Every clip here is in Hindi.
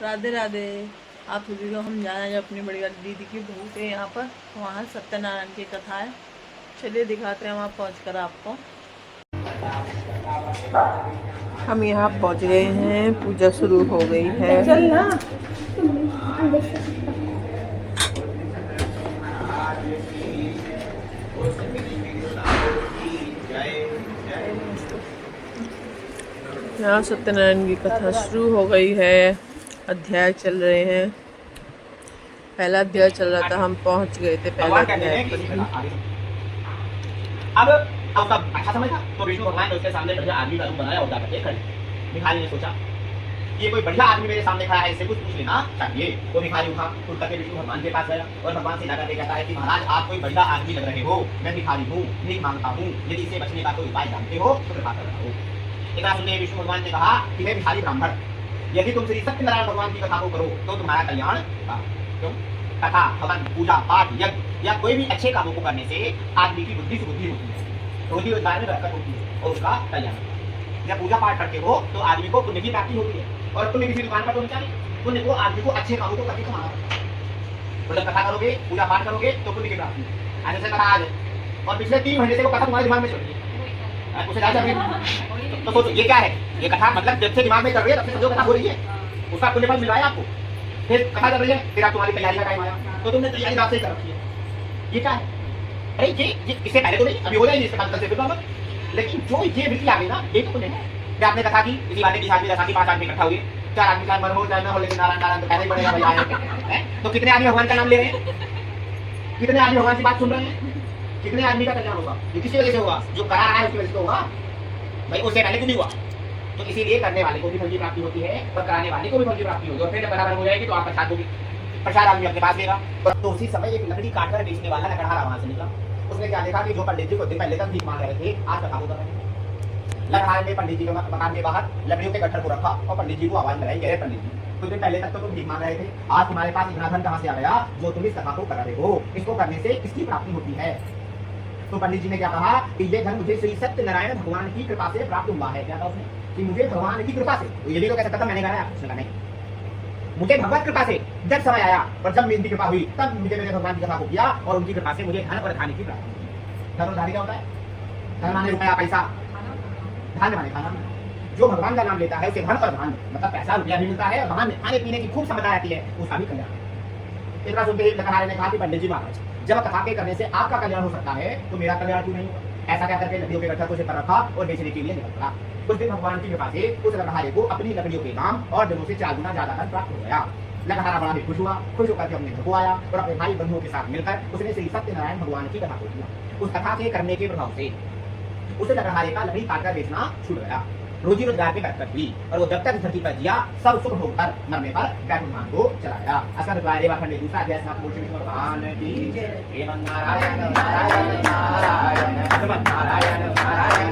राधे राधे। आप सभी को हम जाना है अपनी बड़ी वाली दीदी की बहू के यहाँ पर, वहाँ सत्यनारायण की कथा है। चलिए दिखाते हैं वहाँ पहुँच आपको। हम यहाँ पहुँच गए हैं, पूजा शुरू हो गई है। चल ना। यहाँ सत्यनारायण की कथा शुरू हो गई है। अध्याय चल रहे हैं। पहला अध्याय चल रहा था, हम पहुंच गए थे पहले अध्याय पर। अब सब अच्छा समझा तो विष्णु भगवान ने उसके सामने बढ़िया आदमी का रूप बनाया और जाकर खड़े। भिखारी ने सोचा ये कोई बढ़िया आदमी मेरे सामने खड़ा है, इससे कुछ पूछ लेना चाहिए। तो भिखारी उठा उठ करके विष्णु भगवान के पास गया और भगवान से जाकर कहता है कि महाराज आप कोई बढ़िया आदमी लग रहे हो, मैं भिखारी हूँ, भीख मांगता हूँ, यदि इससे बचने का कोई उपाय जानते हो तो कृपा कर रहा हो। इतना सुनने विष्णु भगवान ने कहा कि मैं भिखारी ब्राह्मण, यदि तुम श्री सत्यनारायण भगवान की कथा को करो तो तुम्हारा कल्याण होगा। क्यों? कथा, हवन, पूजा, पाठ, यज्ञ या कोई भी अच्छे कामों को करने से आदमी की बुद्धि सुबुद्धि होती है, रोजी रोजगार में बरकत होती है और उसका कल्याण। जब पूजा पाठ करते हो तो आदमी को पुण्य की प्राप्ति होती है और पुण्य किसी दुकान पर तो नहीं, पुण्य को आदमी को अच्छे कामों को करके कमाना है। तो जब कथा करोगे, पूजा पाठ करोगे तो पुण्य की प्राप्ति। आज से कथा आज और पिछले 3 महीने से वो कथा तुम्हारे दिमाग में चल रही है, उसे राजा तो सोचो ये क्या है। ये कथा मतलब जब से दिमाग में चल रही है तब से जो कथा हो रही है उसका पुण्य फल मिल रहा है आपको। फिर कथा चल रही है, फिर आप तुम्हारी तैयारी का टाइम आया तो तुमने तैयारी रात से कर रखी है। ये क्या है? अरे ये इससे पहले तो नहीं, अभी हो जाएगी इसके बाद से फिर, लेकिन जो ये वृत्ति आ गई ना ये तो पुण्य है। फिर आपने कथा की, इसी बात में 20 आदमी 10 आदमी 5 आदमी इकट्ठा हुए, 4 आदमी चाहे मर हो चाहे ना हो, लेकिन नारायण नारायण तो कहना ही पड़ेगा भाई आए हैं। तो कितने आदमी भगवान का नाम ले रहे हैं, कितने आदमी भगवान की बात सुन रहे हैं, कितने आदमी का कल्याण होगा? ये किसी वजह से होगा, जो करा रहा है उसकी वजह से होगा भाई, उससे पहले तो नहीं हुआ। तो इसीलिए करने वाले को भी फल की प्राप्ति होती है और कराने वाले को भी फल की प्राप्ति होगी। और फिर जब बराबर हो जाएगी तो आप प्रसाद दोगे, प्रसाद आदमी अपने पास देगा। तो उसी समय एक लकड़ी काटकर बेचने वाला लकड़हारा वहां से निकला। उसने क्या देखा कि जो पंडित जी को दिन पहले तक भीख मांग रहे थे आज कथा कर रहे हैं। लकड़हारे ने पंडित जी के मकान के बाहर लकड़ियों के गट्ठर को रखा और पंडित जी को आवाज लगाई, गए पंडित जी कुछ दिन पहले तक तो तुम भीख मांग रहे थे, आज तुम्हारे पास इतना धन कहाँ से आ गया जो तुम इस कथा को कर रहे हो? इसको करने से किसकी प्राप्ति होती है? तो पंडित जी ने क्या कहा कि ये धन मुझे श्री सत्यनारायण भगवान की कृपा से प्राप्त हुआ है। क्या था उसने कि मुझे भगवान की कृपा से, तो ये भी तो कह सकता था मैंने कराया, उसने कहा नहीं, मुझे भगवत कृपा से जब समय आया और जब मेरी कृपा हुई तब मुझे मैंने भगवान की कथा को किया और उनकी कृपा से मुझे धन और धान्य की प्राप्ति हुई। धन और धान्य क्या होता है? धन माने रुपया पैसा, धान्य माने खाना। जो भगवान का नाम लेता है उसे धन और धान्य मतलब पैसा रुपया भी मिलता है, भगवान खाने पीने की खूब समझ आती है, उसका भी कल्याण। इतना सुनते ही लकड़हारे ने कहा कि पंडित जी महाराज जब कथा के करने से आपका कल्याण हो सकता है तो मेरा कल्याण क्यों नहीं होगा? ऐसा क्या करके लकड़ियों के गट्ठर को पर रखा और बेचने के लिए निकल पड़ा। उस दिन भगवान की कृपा से उस लकड़हारे को अपनी लकड़ियों के दाम और दिनों से 4 गुना ज्यादा धन प्राप्त हो गया। लकड़हारा बड़ा भी खुश हुआ, खुश होकर के अपने घर को आया और अपने भाई बंधुओं के साथ मिलकर उसने श्री सत्यनारायण भगवान की कथा को किया। उस कथा के करने के प्रभाव से उसे लकड़हारे का लकड़ी काटकर बेचना छूट गया, रोजी रोजगार पे बरकत हुई और वो जब तक धरती पर जिया सब सुख भोगकर मरने पर भगवान को चला गया। असर द्वारे वाखंडे दूसरा अध्याय समाप्त। बोल श्री भगवान की जय। हे नारायण नारायण नारायण नारायण नारायण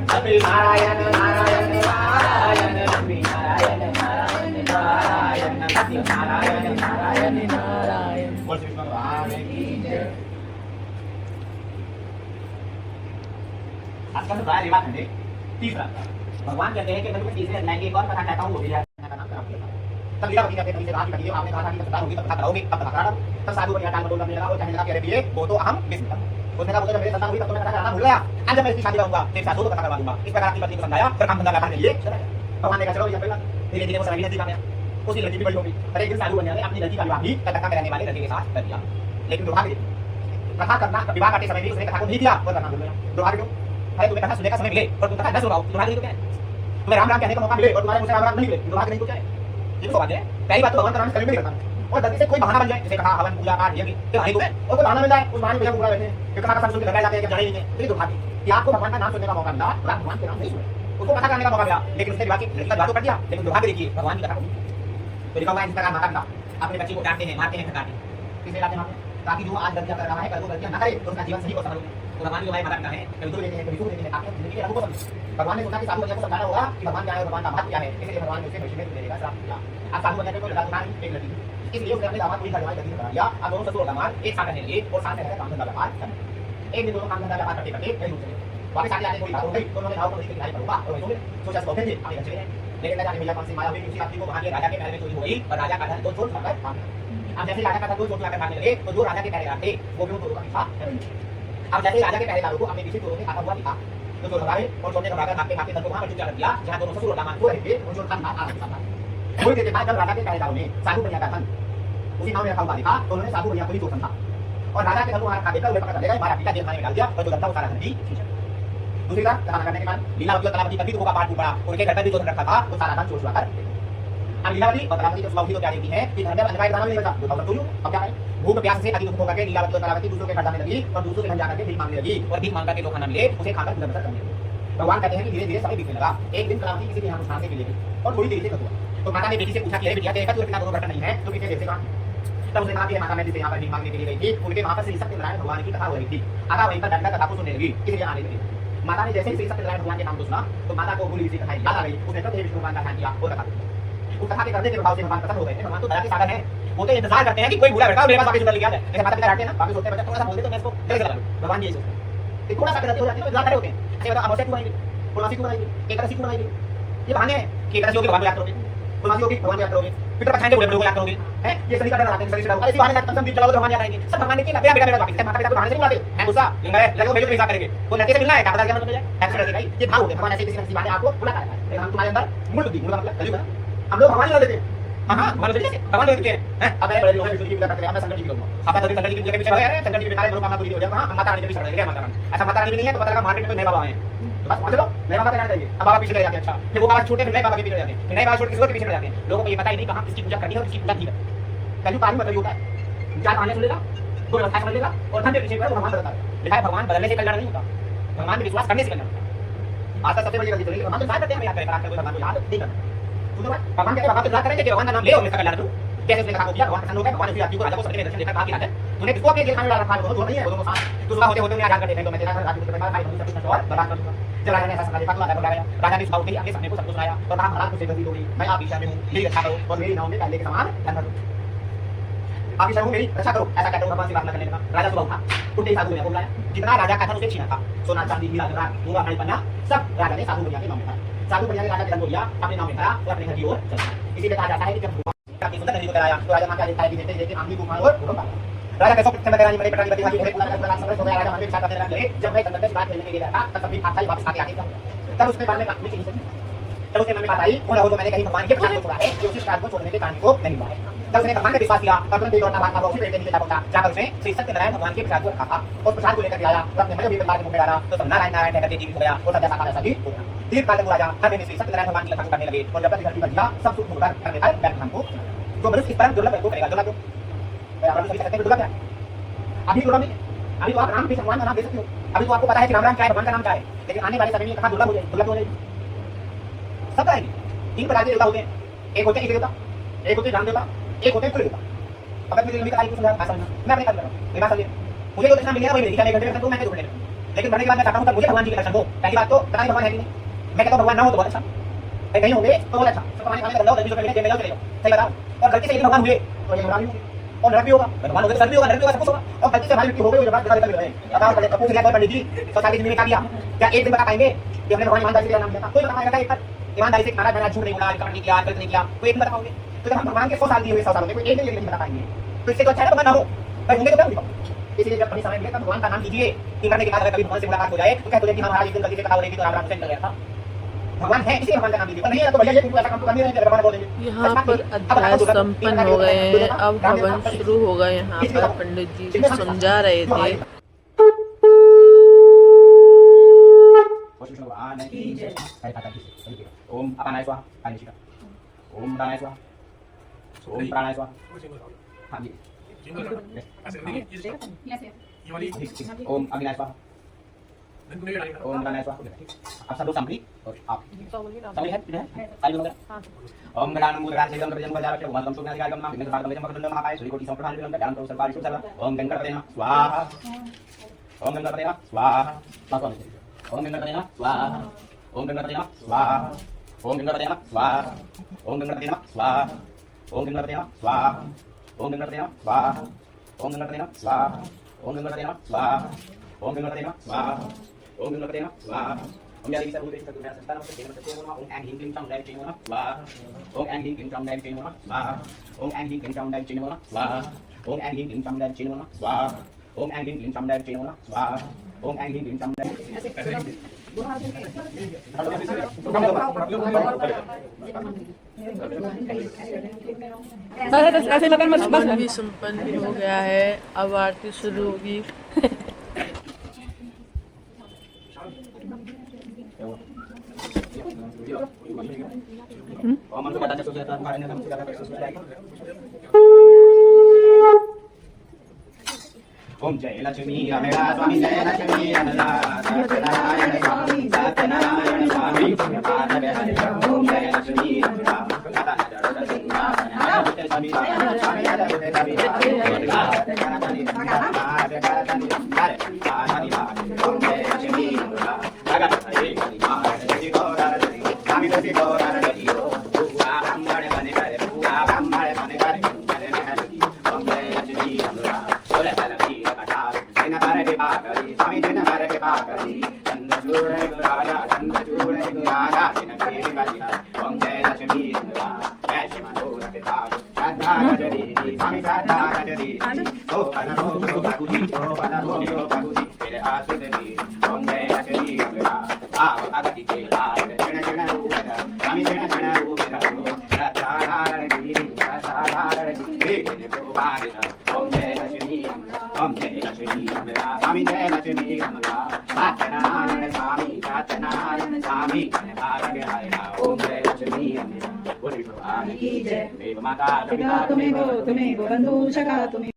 अभी नारायण नारायण नारायण अभी नारायण नारायण नारायण अभी नारायण नारायण नारायण। बोल श्री भगवान की जय। असर द्वारे वाखंडे तीसरा भगवान कहते हैं कि मैं तुम्हें तीसरे अध्याय की एक और कथा कहता हूँ, वो भी है का नाम कराम किया। तब लीला बनी अपने कभी से कहा कि आपने कहा था कि कथा होगी तब कथा कराओगे, तब कथा करा। तब साधु बढ़िया टाल मटोल करने लगा और कहने लगा कि अरे भैया वो तो अहम विस्मृत, उसने कहा जब मेरे संतान हुई तब तो मैं कथा कराना भूल गया, आज जब मैं इसकी शादी करूंगा फिर साधु को कथा करवा दूंगा। इस प्रकार अपनी पत्नी को समझाया फिर काम धंधा व्यापार के लिए चला गया। भगवान ने कहा चलो ये धीरे धीरे वो सभी नजदीक आ गया, उसकी लड़की भी बड़ी होगी। हर एक दिन साधु बन जाए अपनी लड़की का विवाह भी कथा कराने वाले लड़के के साथ कर दिया। लेकिन दुर्भाग्य कथा करना विवाह करते समय भी उसने कथा को नहीं किया और करना भूल गया। दुर्भाग्य क्यों? अरे तुम्हें कथा सुनने का समय मिले और तुम कथा न सुनाओ, दुर्भाग्य तो क्या है? तुम्हें राम राम कहने का मौका मिले और तुम्हारे मुझसे राम राम नहीं मिले, दुर्भाग्य नहीं तो क्या है? ये तो बात है। पहली बात तो भगवान का नाम कभी भी नहीं करता और गलती से कोई बहाना बन जाए, जैसे कहा हवन पूजा पाठ यज्ञ के बहाने और कोई बहाना मिल जाए उस बहाने में पूरा बैठे फिर कथा का सुन के लगाए जाते हैं कि जाने नहीं है। तो दुर्भाग्य कि आपको भगवान का नाम सुनने का मौका मिला और आप भगवान के नाम नहीं सुने, उसको कथा करने का मौका मिला लेकिन उसने विवाह की लड़की का विवाह तो कर दिया लेकिन दुर्भाग्य देखिए भगवान की कथा को नहीं। तो लिखा हुआ है इस प्रकार माता पिता अपने बच्चे को डांटते हैं मारते हैं थकाते किसे डांटते मारते ताकि जो आज गलतियां कर रहा है कल वो गलतियां न करे तो उसका जीवन सही और सफल हो। तो भगवान की हमारे माता पिता है, कभी तो लेते हैं कभी तो लेते हैं, आपके जिंदगी के रंगों को भगवान ने सोचा कि साधु बच्चे को समझाना होगा कि भगवान क्या है और भगवान का महत्व क्या है, इसलिए भगवान ने उसे भविष्य में देने का श्राप दिया। अब साधु बच्चे को लगा उठा एक लड़की, इसलिए उसने अपने दामाद को घर वाले लड़की बना दिया। अब दोनों ससुर और दामाद एक साथ रहेंगे और साथ रहकर काम धंधा व्यापार करेंगे। एक दिन दोनों काम धंधा व्यापार करते करते कहीं दूर चले वापस आते आते थोड़ी बात हो गई तो उन्होंने भाव को दिखाई पड़ूंगा और वही सोचा सोचे थे अपने घर चले गए लेकिन जाने भैया कौन सी माया हुई उसी रात्रि को वहां के राजा के महल में चोरी हो गई और राजा का धन दो चोर खाकर भाग गए। अब जैसे राजा का धन दो चोर खाकर भागने लगे तो जो राजा के पहरेदार थे वो भी उन चोरों का पीछा कर रहे थे। अब जैसे राजा के पहरेदारों को अपने पीछे चोरों ने आता हुआ दिखा तो चोर भगाए और चोर ने भागकर भागते भागते धन को वहां पर चुरा कर दिया जहां दोनों ससुर और दामाद को रहे थे और चोर का हाथ आ रहा था। थोड़ी देर के बाद जब राजा के पहरेदारों ने साधु भैया का धन उसी नाव में रखा हुआ देखा तो उन्होंने साधु भैया को ही चोर समझा और राजा के धन को वहां रखा देखकर उन्हें पता चलेगा हमारा पिता जेल खाने में डाल दिया और जो धन था वो सारा धन भी दूसरी बात कथा करने के बाद लीलावती और कलावती पर भी दुखों का पाठ टूटा उनके घर पर भी जो धन रखा था वो सारा धन चोर चुरा कर अब लीलावती और कलावती जो स्वभाव तो क्या देखती है कि धन में अन्याय दाना नहीं बचा जो अब तुझे अब क्या है भूख प्यास से अति दुख होकर के लीलावती और कलावती दूसरों के घर जाने लगी और दूसरों के घर जाकर के भीख मांगने लगी और भीख मांग करके जो खाना मिले उसे खाकर गुजर बसर करने लगी। भगवान कहते हैं कि धीरे धीरे समय बीतने लगा। एक दिन कलावती किसी के यहाँ खाने के लिए गई और थोड़ी देर से हुआ तो माता ने बेटी से पूछा कि बेटिया तेरे का दोनों बर्तन नहीं है तो कितने देर से कहा तब उसने कहा कि माता मैं जिसे यहाँ पर भीख मांगने के लिए गई थी उनके वहाँ पर श्री सत्यनारायण भगवान की कथा हो रही थी। आधा वहीं पर डंडा कथा को सुनने लगी इसलिए आने लगी। माता ने जैसे ही श्री सत्यनारायण भगवान के नाम को सुना तो माता को भूली सी कथा याद आ गई। उसने तो विष्णु भगवान का ध्यान किया और कथा उस कथा के करने के प्रभाव से भगवान प्रसन्न हो गए थे। भगवान तो दया के सागर है वो तो इंतजार करते हैं कि कोई बुला बेटा मेरे पास वापस उतर लिया जाए। जैसे माता पिता डांटते हैं ना वापस होते हैं बच्चा थोड़ा सा बोल दे तो मैं इसको जल्दी करा लूं। भगवान ये सोचते हैं थोड़ा सा गलती हो जाती है तो इंतजार खड़े होते हैं। ऐसे बता अमोसे क्यों आएगी फुलवासी क्यों आएगी एक तरह से क्यों आएगी ये बहाने हैं कि एक तरह से होगी भगवान को याद करोगे फुलवासी होगी भगवान को याद करोगे पितर पछाएंगे बुढ़े बुढ़े को याद करोगे हैं ये सभी का डर आते हैं सभी से डरो ऐसी बहाने तक भी चलाओ तो भगवान याद आएंगे सब भगवान की ना बेटा बेटा वापस माता पिता को बहाने से बुलाते हैं गुस्सा लिंगा है लगो मेरे हिसाब करेंगे वो नतीजे मिलना है क्या पता क्या मतलब है ऐसे करके भाई ये भाव होते हैं भगवान ऐसे किसी बहाने आपको बुलाता है लेकिन हम तुम्हारे अंदर मूल बुद्धि मूल मतलब कलयुग है हम लोग भगवान ही लेते हैं। हां भगवान लेते हैं भगवान लेते हैं अब बड़े लोग विष्णु की पूजा करते हैं मैं शंकर जी की करूंगा आप तो शंकर जी की पूजा के पीछे लगे हैं शंकर जी की बेकार मनोकामना पूरी हो जाए। हां माता रानी के पीछे लगे माता रानी ऐसा माता रानी भी नहीं है तो पता लगा मार्केट में नए बाबा आए तो बस चलो नए बाबा कहना चाहिए। अब बाबा पीछे जाते हैं अच्छा फिर वो बाबा छोटे फिर नए बाबा के पीछे जाते हैं नए बाबा छोटे किसी के पीछे जाते हैं। लोगों को ये पता ही नहीं कहां किसकी पूजा करनी है और किसकी पूजा नहीं करनी। कलयुग काल में मतलब होता है जात आने सुन लेगा तो व्यवस्था समझ लेगा और धन के पीछे भगवान बदलता है। लिखा है भगवान बदलने से कल्याण नहीं होता भगवान में विश्वास करने से कल्याण होता है। आज तक सबसे बड़ी गलती चली भगवान तो याद करते हैं हम याद करें भगवान को याद नहीं करना भगवान कहते भगवान तो याद करेंगे कि भगवान का नाम ले और इसका कल्याण करो कैसे उसने कहा को दिया भगवान प्रसन्न हो गए। भगवान ने फिर को राजा को सबके दर्शन देकर कहा कि राजा तूने किसको अपने जेल खाने में रखा है दोनों नहीं है दोनों साथ तो सुबह होते होते मैं याद कर देखेंगे मैं तेरा राजू को बता भाई सब कुछ और बर्बाद कर दूंगा। जब राजा ने ऐसा समझा देखा तो राजा को बुलाया राजा ने सुबह उठे आगे सामने को सब कुछ सुनाया और कहा महाराज मुझे गलती हो गई मैं आप ईशा में हूं मेरी रक्षा करो और मेरी नाव में पहले के समान धन भरो आप ईशा में मेरी रक्षा करो ऐसा कहते हुए भगवान से प्रार्थना करने लगा। राजा सुबह उठा उठते ही साधु भैया को बुलाया जितना राजा का धन उसे छीना था सोना चांदी हीरा जवाहरात मूंगा हरी पन्ना सब राजा ने साधु भैया के नाम में था। साधु भैया ने राजा के धन को लिया अपने नाम में भरा और अपने घर की ओर चला। इसीलिए कहा जाता है कि जब काफी सुंदर नदी को कराया तो राजा मां क्या देखता है कि देखते देखते आंधी तूफान और भूकंप आया। राजा कैसे पृथ्वी में रानी मरी पटानी बती हाथी घोड़े पूरा पूरा सब हो गया। राजा मन में विचार करने लगे जब मैं संकट से बात करने के लिए गया था तब सभी खाता ही वापस आके क्या हुआ तब उसके बारे में काफी चीजें तब उसके मन में बात आई हो ना हो तो मैंने कहीं भगवान के प्रसाद को छोड़ा है जो उस कार्य को छोड़ने के कारण को नहीं हुआ है। तब उसने भगवान पे विश्वास किया और तुरंत लौटा भागा उसी पेड़ के नीचे पहुंचा जाकर उसने श्री सत्यनारायण भगवान के प्रसाद को रखा था और प्रसाद को लेकर आया और अपने मन में परिवार के मुंह में डाला तो सब नारायण नारायण कहकर जीवित हो गया और सब जैसा था भी हो गया। दीर्घ काल तक राजा हर दिन श्री सत्यनारायण भगवान की कथा करने लगे और जब तक धरती पर जिया सब सुख होकर करने था भगवान को जो मनुष्य इस परम दुर्लभ को करेगा दुर्लभ मैं आप सभी सकते हैं दुर्लभ है अभी दुर्लभ नहीं है। अभी तो आप राम भी भगवान का नाम दे सकते हो अभी तो आपको पता है कि राम राम क्या है भगवान का नाम क्या है लेकिन आने वाले समय में कहां दुर्लभ हो जाएगी सब आएगी। 3 प्रकार के देवता होते हैं एक होते हैं देवता एक होते हैं राम देवता एक होते हैं कुल देवता। अब मैं लंबी कहानी को समझा मैं अपने काम कर रहा हूं मेरा समझिए मुझे जो दर्शन मिलेगा वही मिलेगा 1 घंटे में तो मैं ढूंढने लेकिन बढ़ने के बाद मैं चाहता हूं मुझे भगवान जी के दर्शन हो। पहली बात तो पता नहीं भगवान है कि नहीं मैं कहता हूं भगवान ना हो तो बहुत अच्छा नहीं होंगे तो बहुत अच्छा सब कहानी खाने बंदा हो जल्दी से मिले चले जाओ सही बताओ और गलती से यदि भगवान हुए तो ये नाराज होंगे और नरक भी होगा भगवान होगा सर भी होगा नरक भी होगा सब कुछ होगा और गलती से हमारी मृत्यु हो गई जब बात कर रहे हैं बताओ पहले पूछ लिया कोई पंडित जी तो सारी जिंदगी में क्या किया क्या एक दिन बता पाएंगे कि हमने भगवान ईमानदारी से नाम लिया था कोई बता पाएगा एक बार ईमानदारी से महाराज मैंने झूठ नहीं बोला कपट नहीं किया गलत नहीं किया कोई एक बता पाओगे तो जब हम भगवान के 100 साल दिए हुए 100 साल होते कोई एक नहीं बता पाएंगे तो इससे तो अच्छा है भगवान ना हो भाई होंगे तो क्या इसलिए जब कभी समय मिले तब भगवान का नाम लीजिए कि मरने के बाद अगर कभी भगवान से मुलाकात हो जाए तो कहते कि महाराज एक दिन गलती से पता हो रही थी तो राम से निकल गया था भगवान है इसी भगवान का नाम लीजिए पर नहीं है तो भैया ये तुम ऐसा काम तो कर नहीं रहे भगवान बोल देंगे। यहाँ पर अध्याय संपन्न हो गए हैं अब हवन शुरू होगा। यहाँ पर पंडित जी समझा रहे थे ओम अपानाय स्वाहा कानिशिका ओम प्राणाय स्वाहा ओम प्राणाय स्वाहा हां जी ओम अग्नाय स्वाहा ओम प्राणाय स्वाहा आप सब लोग संभली और आप संभली है सारी लोग ओम गणानं मूलराज सेदं प्रजं वजारक्ष ओम तम सुज्ञाधिकारं नाम विघ्न साधकं मकरदण्डं महाकाय श्री कोटि संप्रदान विलंब ज्ञानं प्रभु सर्वारिषु सर्व ओम गणपतये नमः स्वाहा ओम गणपतये नमः स्वाहा ओम गणपतये नमः स्वाहा ओम गणपतये नमः स्वाहा ओम गणपतये नमः स्वाहा ओम गणपतये नमः स्वाहा ओम गणपतये नमः स्वाहा ओम गणपतये नमः स्वाहा ओम गणपतये नमः स्वाहा ओम गणपतये नमः स्वाहा ओम गणपतये नमः स्वाहा ओम नमस्ते नमः स्वाहा ओम या देवी सर्वभूतेषु सर्वदा संस्था नमस्ते नमस्ते नमः ओम ऐं ह्रीं क्लीं चां दैवी नमः स्वाहा ओम ऐं ह्रीं क्लीं चां दैवी नमः स्वाहा ओम ऐं ह्रीं क्लीं चां दैवी नमः स्वाहा ओम ऐं ह्रीं क्लीं चां दैवी नमः स्वाहा ओम ऐं ह्रीं क्लीं चां दैवी नमः स्वाहा ओम ऐं ह्रीं क्लीं चां दैवी हवन भी संपन्न हो गया है। अब आरती शुरू होगी। ओम जय लक्ष्मी अमेरा स्वामी जय लक्ष्मी अनला सत्यनारायण स्वामी सत्यनारायण स्वामी ओम जय लक्ष्मी अमेरा तुम्हें बंधु शका तुम्हें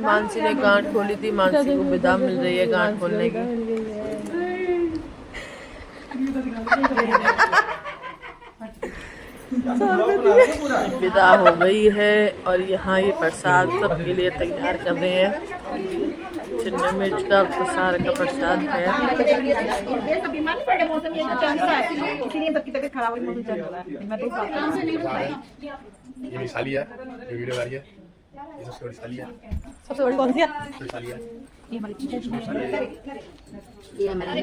मानसी ने गांठ खोली थी। मानसी को विदा मिल रही है गांठ खोलने की। विदा हो गई है और यहाँ ये प्रसाद सबके लिए तैयार कर रहे हैं। शिमला मिर्च का प्रसाद का प्रसाद है। ये मिसाली है, ये वीडियो आ रही है, ये सबसे बड़ी साली है। सबसे बड़ी कौन सी है? बड़ी साली है। ये हमारी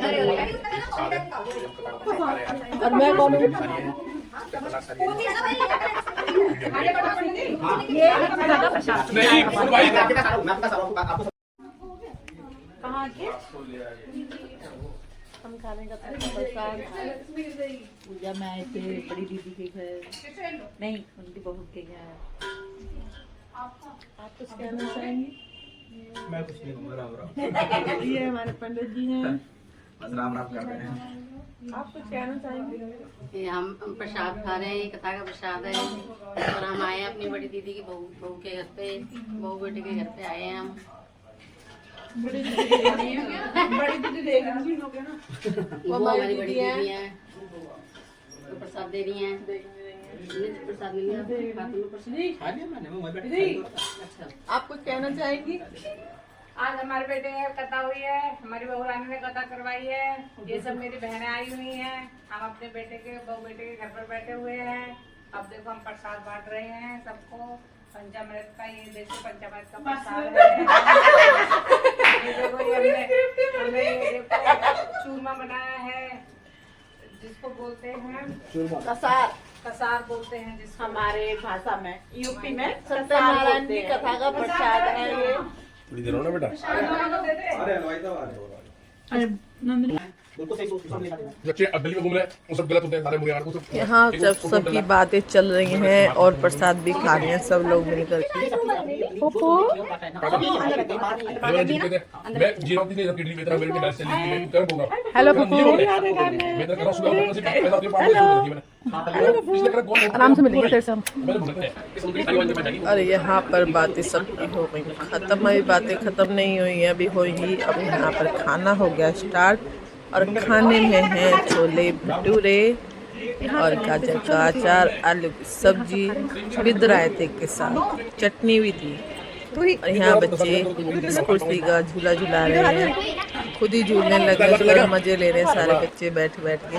और मैं कौन हूँ? नहीं भाई कहाँ के? हम खाने का प्रसाद पूजा में आए थे बड़ी दीदी के घर, नहीं उनकी बहू के घर। आप कुछ कहना चाहेंगे? मैं कुछ नहीं कहूँगा। राम राम। ये हमारे पंडित जी हैं। बस राम राम कर रहे हैं। आप कुछ कहना चाहेंगे? ये हम प्रसाद खा रहे हैं। ये कथा का प्रसाद है और हम आए हैं अपनी बड़ी दीदी की बहू के घर पे, बहू बेटे के घर पे आए हैं हम। बड़ी दीदी देख रही हैं ना? वो हमारी बड़ी दीदी हैं, तो प्रसाद दे रही हैं। प्रसाद मिल गया। अच्छा, आप कुछ कहना चाहेंगी? आज हमारे बेटे की कथा हुई है, हमारी बहू रानी ने कथा करवाई है। ये सब मेरी बहनें आई हुई हैं। हम अपने बेटे के बहू बेटे के घर पर बैठे हुए हैं। अब देखो हम प्रसाद बांट रहे हैं सबको। पंचामृत का ये देखो पंचामृत का प्रसाद है। ये देखो ये हमने ये देखो चूरमा बनाया है, जिसको बोलते हैं कसार, कसार बोलते हैं जिसको हमारे भाषा में यूपी में सत्यनारायण की कथा का प्रसाद है ये। थोड़ी देर हो ना बेटा। बच्चे अब गली में घूम रहे हैं, वो सब गलत होते हैं, सारे मुझे यार को सब। यहाँ जब सबकी बातें चल रही हैं और प्रसाद भी खा रहे हैं सब लोग मिलकर के। मैं जी रहा हूँ कि किडनी में तरह मेरे डांस चली मैं कर दूंगा। हेलो पप्पू, मैं तो कर रहा सुबह से पैसा दे पाऊंगा आराम से मिलेंगे तेरे से हम। मैंने बोला था इस उनकी तालिबान में जाएगी। और यहाँ पर बातें सबकी हो गई खत्म। अभी बातें खत्म नहीं हुई हैं, अभी होगी। अब यहाँ पर खाना हो गया स्टार्ट और खाने में है छोले भटूरे और गाजर का अचार, आलू की सब्जी विद रायते के साथ चटनी भी थी। और यहाँ बच्चे इस कुर्सी का झूला झूला रहे हैं, खुद ही झूलने लगे और मजे ले रहे हैं सारे बच्चे बैठ बैठ के।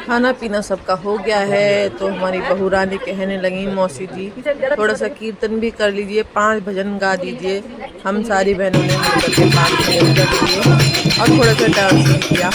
खाना पीना सबका हो गया है, तो हमारी बहू रानी कहने लगी मौसी जी थोड़ा सा कीर्तन भी कर लीजिए, 5 भजन गा दीजिए। हम सारी बहनों ने मिलकर के 5 भजन कर दिए और थोड़ा सा डांस भी किया।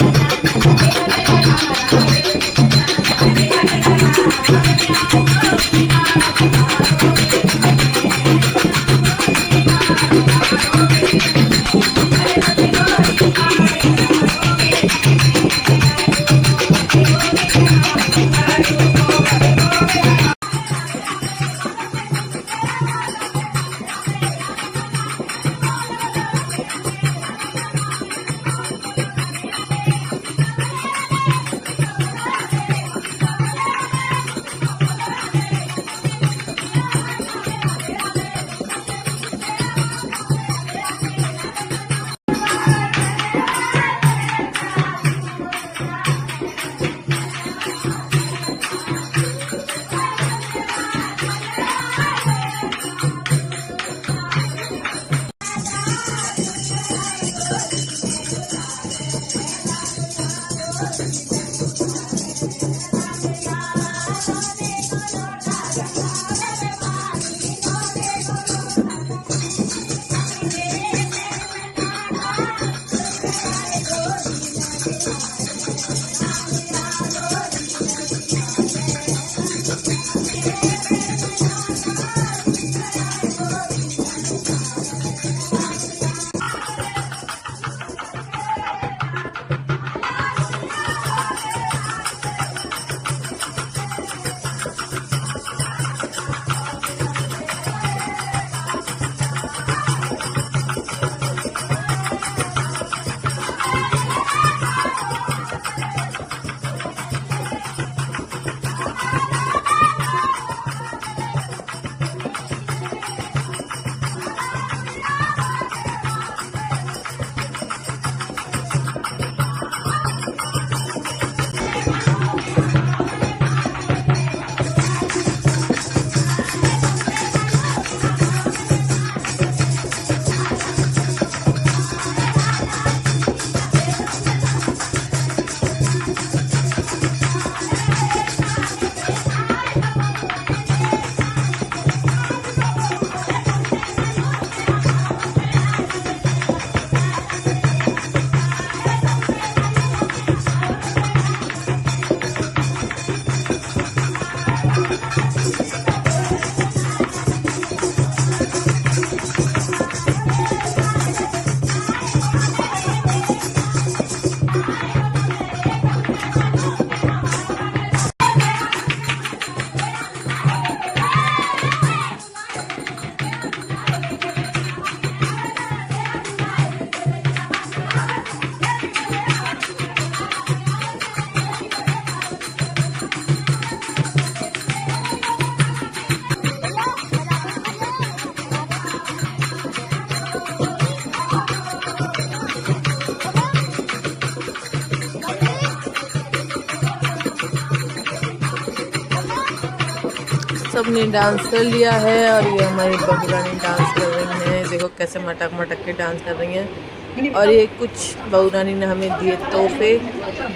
सबने डांस कर लिया है और ये हमारी बहू रानी डांस कर रही हैं। देखो कैसे मटक मटक के डांस कर रही हैं। और ये कुछ बहू रानी ने हमें दिए तोहफे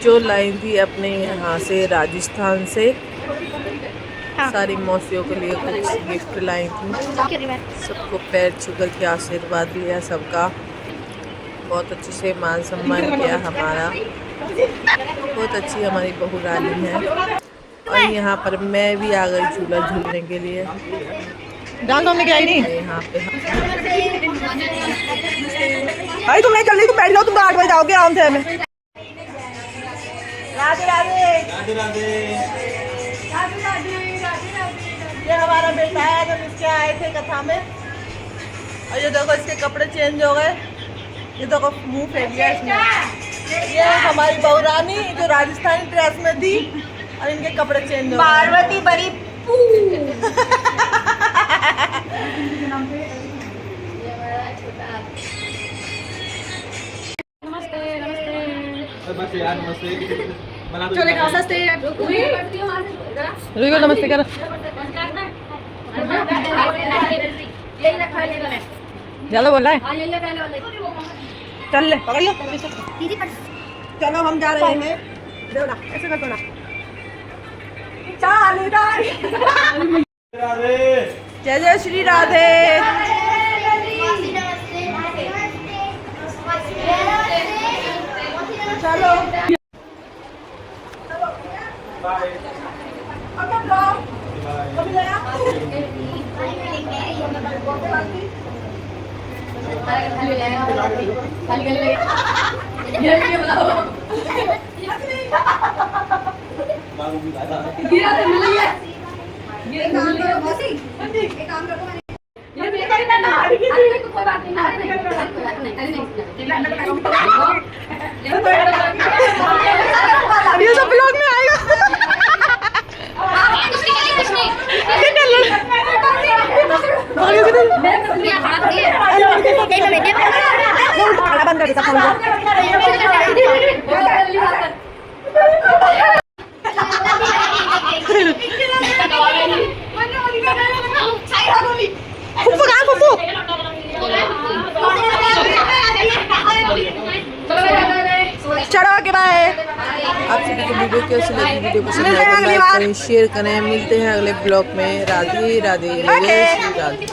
जो लाई थी अपने यहाँ से राजस्थान से। सारी मौसियों के लिए कुछ गिफ्ट लाई थी। सबको पैर छूकर के आशीर्वाद लिया सबका। बहुत अच्छे से मान सम्मान किया हमारा। बहुत अच्छी हमारी बहू रानी है। और यहाँ पर मैं भी आ गई झूला झूलने के लिए। डांस होने के आई नहीं यहाँ पे भाई तुम नहीं चल रही, तुम बैठ जाओ, तुम 8 बजे जाओगे आराम से। हमें राधे राधे राधे राधे। ये हमारा बेटा है, हम इसके आए थे कथा में। और ये देखो इसके कपड़े चेंज हो गए। ये देखो मुंह फेंक लिया इसने। ये हमारी बहू रानी जो राजस्थानी ड्रेस में थी और इनके कपड़े चेंज हो गए। पार्वती बड़ी नमस्ते यार, नमस्ते। बना दो। रुको नमस्ते करो। चलो बोला है चल ले पकड़ लो। चलो हम जा रहे हैं। ऐसे कर दो ना। जय जय श्री राधे। चलो ये सब ब्लॉग में आएगा। फुफ्फू कहाँ फुफ्फू? चलो ओके बाय। आप सभी को वीडियो कैसी लगी? वीडियो पसंद आए तो लाइक करें, शेयर करें। मिलते हैं अगले ब्लॉग में। राधे राधे, जय श्री राधे।